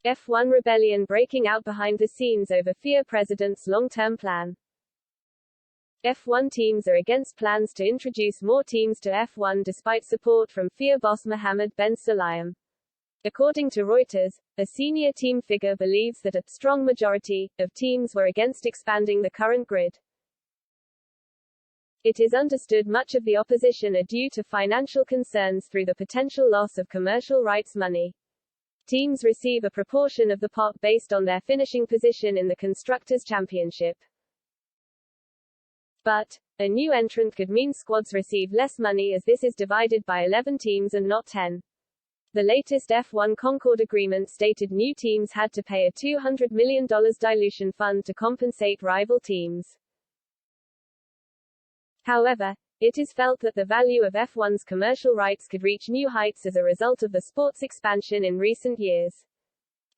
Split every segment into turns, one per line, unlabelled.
F1 rebellion breaking out behind the scenes over FIA president's long-term plan. F1 teams are against plans to introduce more teams to F1 despite support from FIA boss Mohammed bin Sulayem. According to Reuters, a senior team figure believes that a strong majority of teams were against expanding the current grid. It is understood much of the opposition are due to financial concerns through the potential loss of commercial rights money. Teams receive a proportion of the pot based on their finishing position in the Constructors' Championship. But a new entrant could mean squads receive less money as this is divided by 11 teams and not 10. The latest F1 Concord agreement stated new teams had to pay a $200 million dilution fund to compensate rival teams. However, it is felt that the value of F1's commercial rights could reach new heights as a result of the sport's expansion in recent years.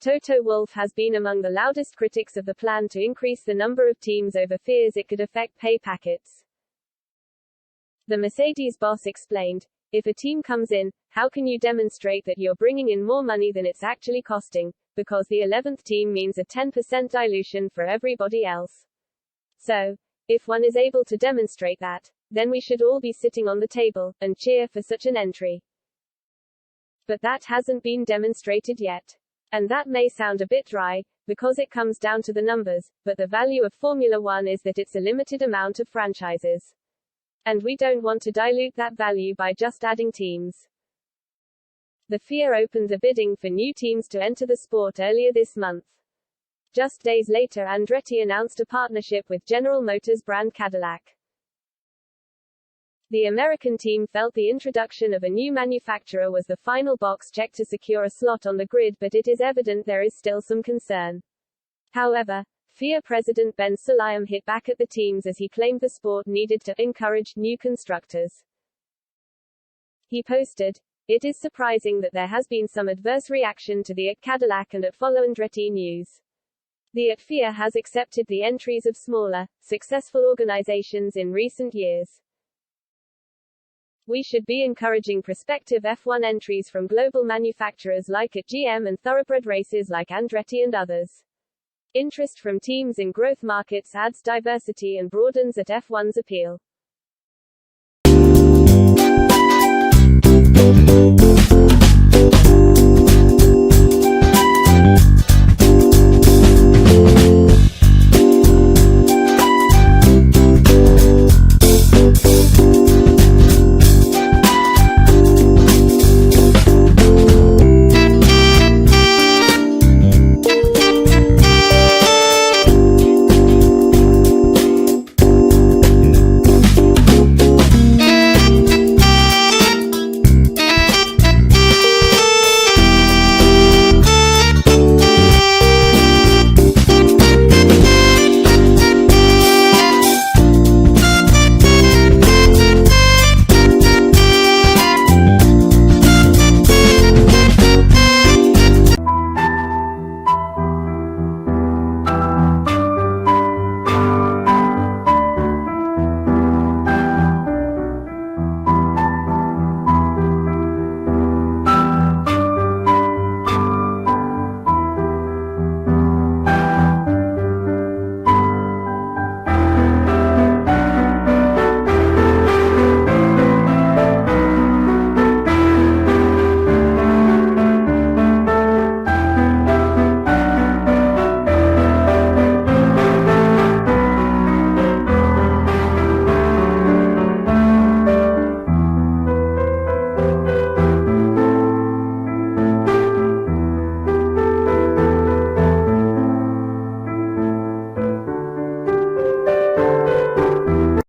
Toto Wolff has been among the loudest critics of the plan to increase the number of teams over fears it could affect pay packets. The Mercedes boss explained, "If a team comes in, how can you demonstrate that you're bringing in more money than it's actually costing? Because the 11th team means a 10% dilution for everybody else. So, if one is able to demonstrate that, then we should all be sitting on the table and cheer for such an entry. But that hasn't been demonstrated yet. And that may sound a bit dry, because it comes down to the numbers, but the value of Formula One is that it's a limited amount of franchises. And we don't want to dilute that value by just adding teams." The FIA opened the bidding for new teams to enter the sport earlier this month. Just days later, Andretti announced a partnership with General Motors brand Cadillac. The American team felt the introduction of a new manufacturer was the final box check to secure a slot on the grid, but it is evident there is still some concern. However, FIA President Ben Sulayem hit back at the teams as he claimed the sport needed to encourage new constructors. He posted, "It is surprising that there has been some adverse reaction to the Cadillac and follow Andretti news. The FIA has accepted the entries of smaller, successful organizations in recent years. We should be encouraging prospective F1 entries from global manufacturers like GM and thoroughbred races like Andretti and others. Interest from teams in growth markets adds diversity and broadens F1's appeal."